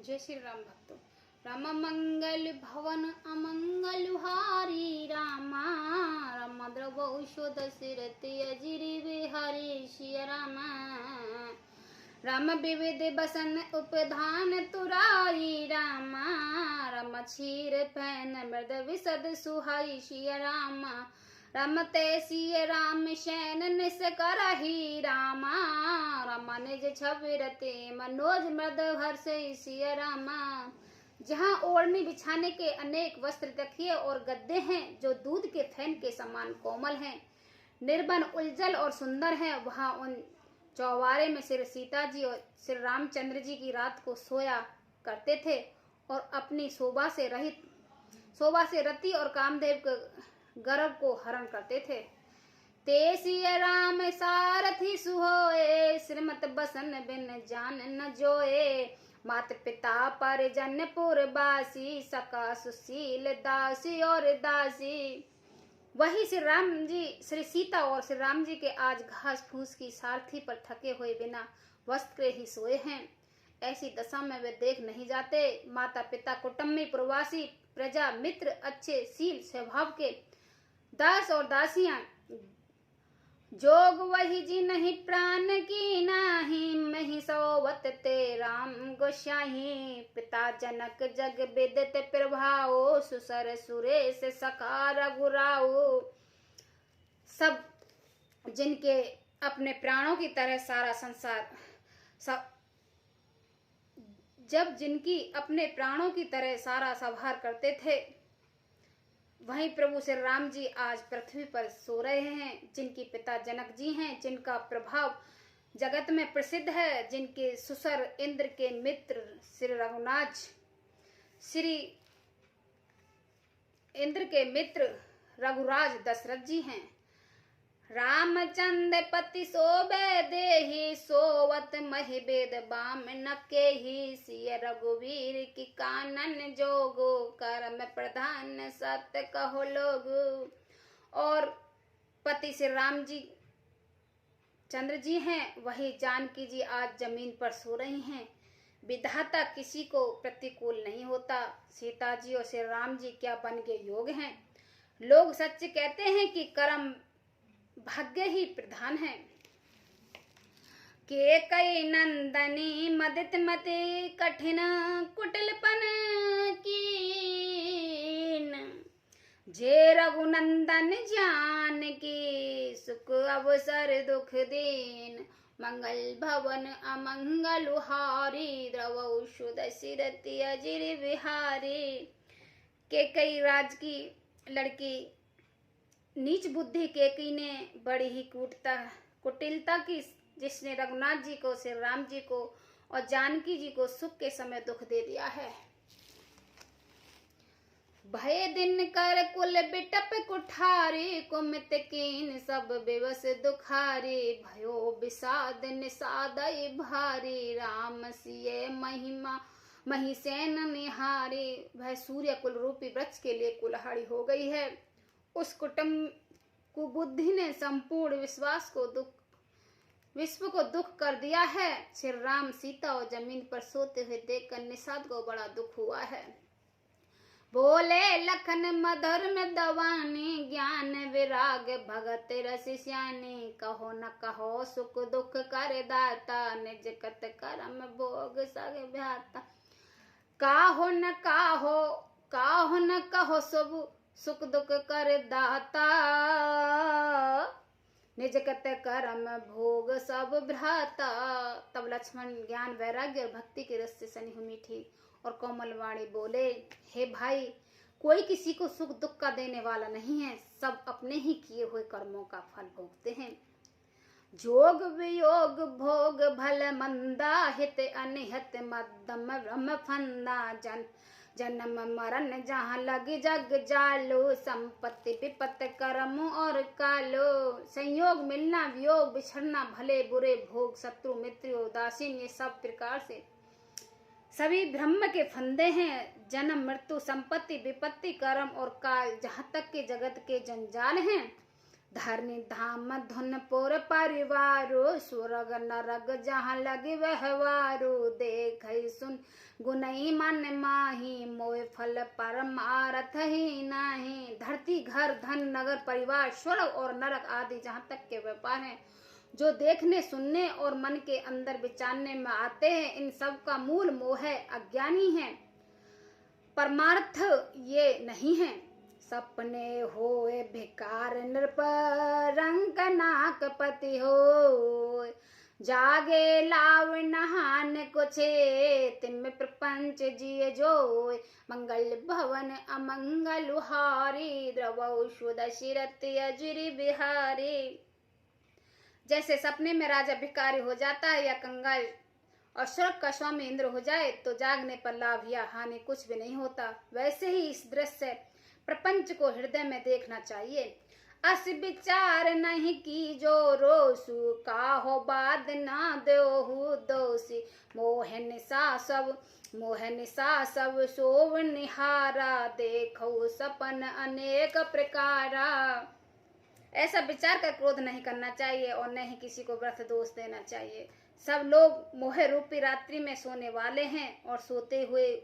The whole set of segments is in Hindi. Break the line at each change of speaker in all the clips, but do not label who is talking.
जय श्री राम भक्तों। राम मंगल भवन अमंगल हारी रामा, राम द्रवौषो दशरथ अजिरि बिहारी सिया रामा। राम विविध बसन उपधान तुराई रामा, राम क्षीर फैन मृद विशद सुहाई सिया रामा। राम तैसिय राम शैन निस करही रामा, रामा निज छवि रते मनोज मृद हर्ष सिया रामा। जहाँ ओढ़नी बिछाने के अनेक वस्त्र तकिए और गद्दे हैं जो दूध के फैन के समान कोमल हैं, निर्बन उज्जवल और सुंदर हैं, वहाँ उन चौबारे में श्री सीता जी और श्री रामचंद्र जी की रात को सोया करते थे और अपनी शोभा से रति और कामदेव के गर्भ को हरण करते थे। ते सिया राम सारथी सुहोए, श्रीमत बसन बिन जान न जोए। मात पिता परिजन पुरबासी, सका सुशील दासी और दासी। वही श्री राम जी, श्री सीता और श्री राम जी के आज घास फूस की सारथी पर थके हुए बिना वस्त्र ही सोए हैं। ऐसी दशा में वे देख नहीं जाते। माता पिता कुटुंबी प्रवासी प्रजा मित्र अच्छे शील स्वभाव के दास और दासियां, जोग वही जी नहीं प्राण की नाही, मही सोवत ते राम गोसाई। पिता जनक जग विदित प्रभाओ, सुसर सुरेश सखा रघुराओ। सब जिनके अपने प्राणों की तरह सारा संसार जब जिनकी अपने प्राणों की तरह सारा संहार करते थे, वहीं प्रभु श्री राम जी आज पृथ्वी पर सो रहे हैं। जिनकी पिता जनक जी हैं, जिनका प्रभाव जगत में प्रसिद्ध है, जिनके सुसर इंद्र के मित्र श्री रघुनाथ, श्री इंद्र के मित्र रघुराज दशरथ जी हैं। रामचंद्र पति सोबे देहि, सोवत महि वेद बाम नके ही। सिय रघुवीर की कानन जोगो, कर्म प्रधान सत्य कहो लोग। और पति श्री राम जी चंद्र जी हैं, वही जानकी जी आज जमीन पर सो रही हैं। विधाता किसी को प्रतिकूल नहीं होता। सीता जी और श्री राम जी क्या बन के योग हैं। लोग सच कहते हैं कि कर्म भाग्य ही प्रधान है। के कई नंदनी मदित मति कठिन कुटिलपन कीन, जे रघुनंदन जान की सुख अवसर दुख दीन। मंगल भवन अमंगल हारी, द्रवौषु दशरथ अजिरि बिहारी। के कई राज की लड़की नीच बुद्धि केकई ने बड़ी ही कुटिलता की, जिसने रघुनाथ जी को, श्री राम जी को और जानकी जी को सुख के समय दुख दे दिया है। भय दिन कर कुल बिटप कुठारी, कुमित कीन सब विवश दुखारी। भयो विषाद निषादय भारी, राम सिय महिमा महिसेन निहारी। वह सूर्य कुल रूपी वृक्ष के लिए कुल्हाड़ी हो गई है। उस कुटुंब कुबुद्धि ने संपूर्ण विश्व को दुख कर दिया है। श्री राम सीता और जमीन पर सोते हुए देखकर निषाद को बड़ा दुख हुआ है। बोले लखन मधुर में दवानी, ज्ञान विराग भगत रस श्यानी। कहो न कहो सुख दुख कर दाता, निज कत कर्म भोग सग भ्याता। काहो न कहो सब सुख दुख कर दाता, निज कत कर्म भोग सब भ्राता। तब लक्ष्मण ज्ञान वैराग्य और भक्ति के रस से सनी हुई मीठी और कोमल वाणी बोले, हे भाई, कोई किसी को सुख दुख का देने वाला नहीं है। सब अपने ही किए हुए कर्मों का फल भोगते हैं। जोग वियोग भोग भल मंदा, हित अनिहित मध्यम ब्रह्म फंदा। जन्म मरण जहाँ लगे जग जालो, संपत्ति विपत कर्म और कालो। संयोग मिलना वियोग बिछड़ना, भले बुरे भोग शत्रु मित्र उदासीन, ये सब प्रकार से सभी ब्रह्म के फंदे हैं। जन्म मृत्यु संपत्ति विपत्ति कर्म और काल, जहाँ तक के जगत के जंजाल हैं। धरनी धाम धुन पुर परिवारो, स्वर्ग नरक जहाँ लगे व्यवहारो। देख सुन गुनई मन माही मोय फल परमारथ ही नाही। धरती, घर, धन, नगर, परिवार, स्वर्ग और नरक आदि जहाँ तक के व्यापार हैं, जो देखने, सुनने और मन के अंदर विचारने में आते हैं, इन सब का मूल मोह है, अज्ञानी है। परमार्थ ये नहीं है। सपने होए भिकार नृप रंग नाक पति हो। जागे लाव नहान कुछे तिम प्रपंच जिय जोय। मंगल भवन अमंगल हारी द्रवौ सुदशिरत अजिर बिहारी। जैसे सपने में राजा भिखारी हो जाता है या कंगाल और स्वर्ग का स्वामी इंद्र हो जाए तो जागने पर लाभ या हानि कुछ भी नहीं होता, वैसे ही इस दृश्य प्रपंच को हृदय में देखना चाहिए। अस विचार नहीं की जो रोसु काहो बाद ना देहु दोषी। मोह निशा सब सोव निहारा देखो सपन अनेक प्रकारा। ऐसा विचार कर क्रोध नहीं करना चाहिए और न ही किसी को व्यर्थ दोष देना चाहिए। सब लोग मोह रूपी रात्रि में सोने वाले हैं और सोते हुए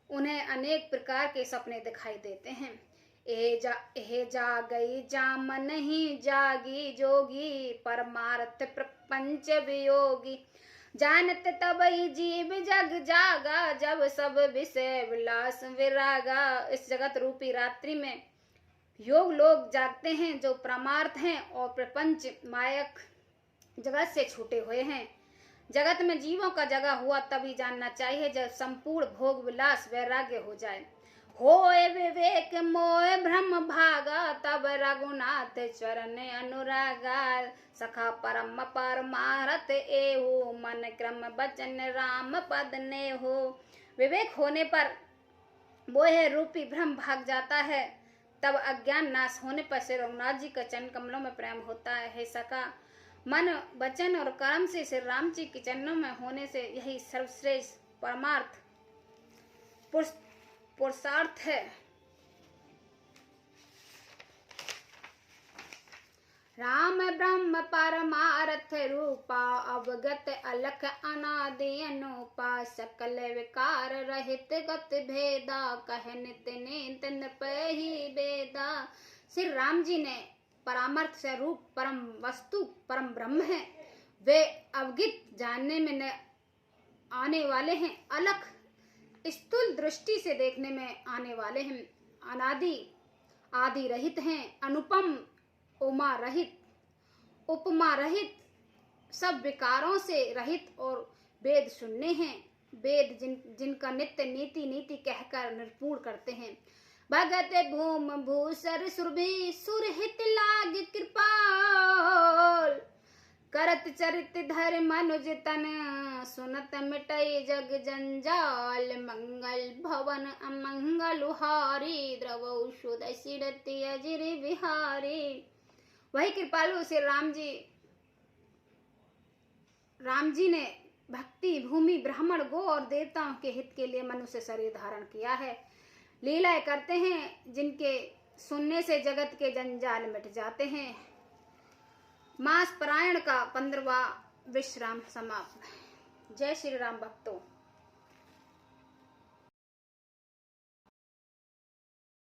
उन्हें अनेक प्रकार के सपने दिखाई देते हैं। एह जागई जाम नहीं जागी जोगी परमार्थ प्रपंच वियोगी। जानत तबई जीव जग जागा जब सब विषय विलास विरागा। इस जगत रूपी रात्रि में योग लोग जागते हैं जो परमार्थ हैं और प्रपंच मायक जगत से छूटे हुए हैं। जगत में जीवों का जगा हुआ तभी जानना चाहिए जब संपूर्ण भोग विलास वैराग्य हो जाए। होए विवेक मोह भ्रम भागा तब रघुनाथ चरण अनुरागा। सखा परम परमारथ एहु मन क्रम बचन राम पद ने हो। विवेक होने पर मोह रूपी भ्रम भाग जाता है, तब अज्ञान नाश होने पर श्री रघुनाथ जी के चरण कमलों में प्रेम होता है। हे सखा, मन वचन और कर्म से श्री राम जी के चरणों में होने से यही सर्वश्रेष्ठ परमार्थ पुरुषार्थ है। राम ब्रह्म परमार्थ रूपा अवगत अलख अनादि अनुपा। सकल विकार रहित गत भेदा कह नित नित नृपहि वेदा। श्री राम जी ने परामर्थ स्वरूप परम वस्तु परम ब्रह्म है, वे अवगित जानने में न आने वाले हैं, अलख स्थूल दृष्टि से देखने में आने वाले हैं, अनादि आदि रहित हैं, अनुपम उमा रहित उपमा रहित, सब विकारों से रहित और वेद सुनने हैं। वेद जिनका नित्य नीति नीति कहकर निरूपण करते हैं। भगत भूम भूसर सुरभि सुरहित लाग कृपाल। करत चरित धर मनुज तन सुनत मिटई जग जंजाल। मंगल भवन अमंगल हारी द्रवौ सुदशिरत अजिर बिहारी। वही कृपालु श्री राम जी ने भक्ति भूमि ब्राह्मण गो और देवताओं के हित के लिए मनुष्य शरीर धारण किया है। लीलाएं करते हैं जिनके सुनने से जगत के जंजाल मिट जाते हैं। मास पारायण का 15वां विश्राम समाप्त। जय श्री राम भक्तों।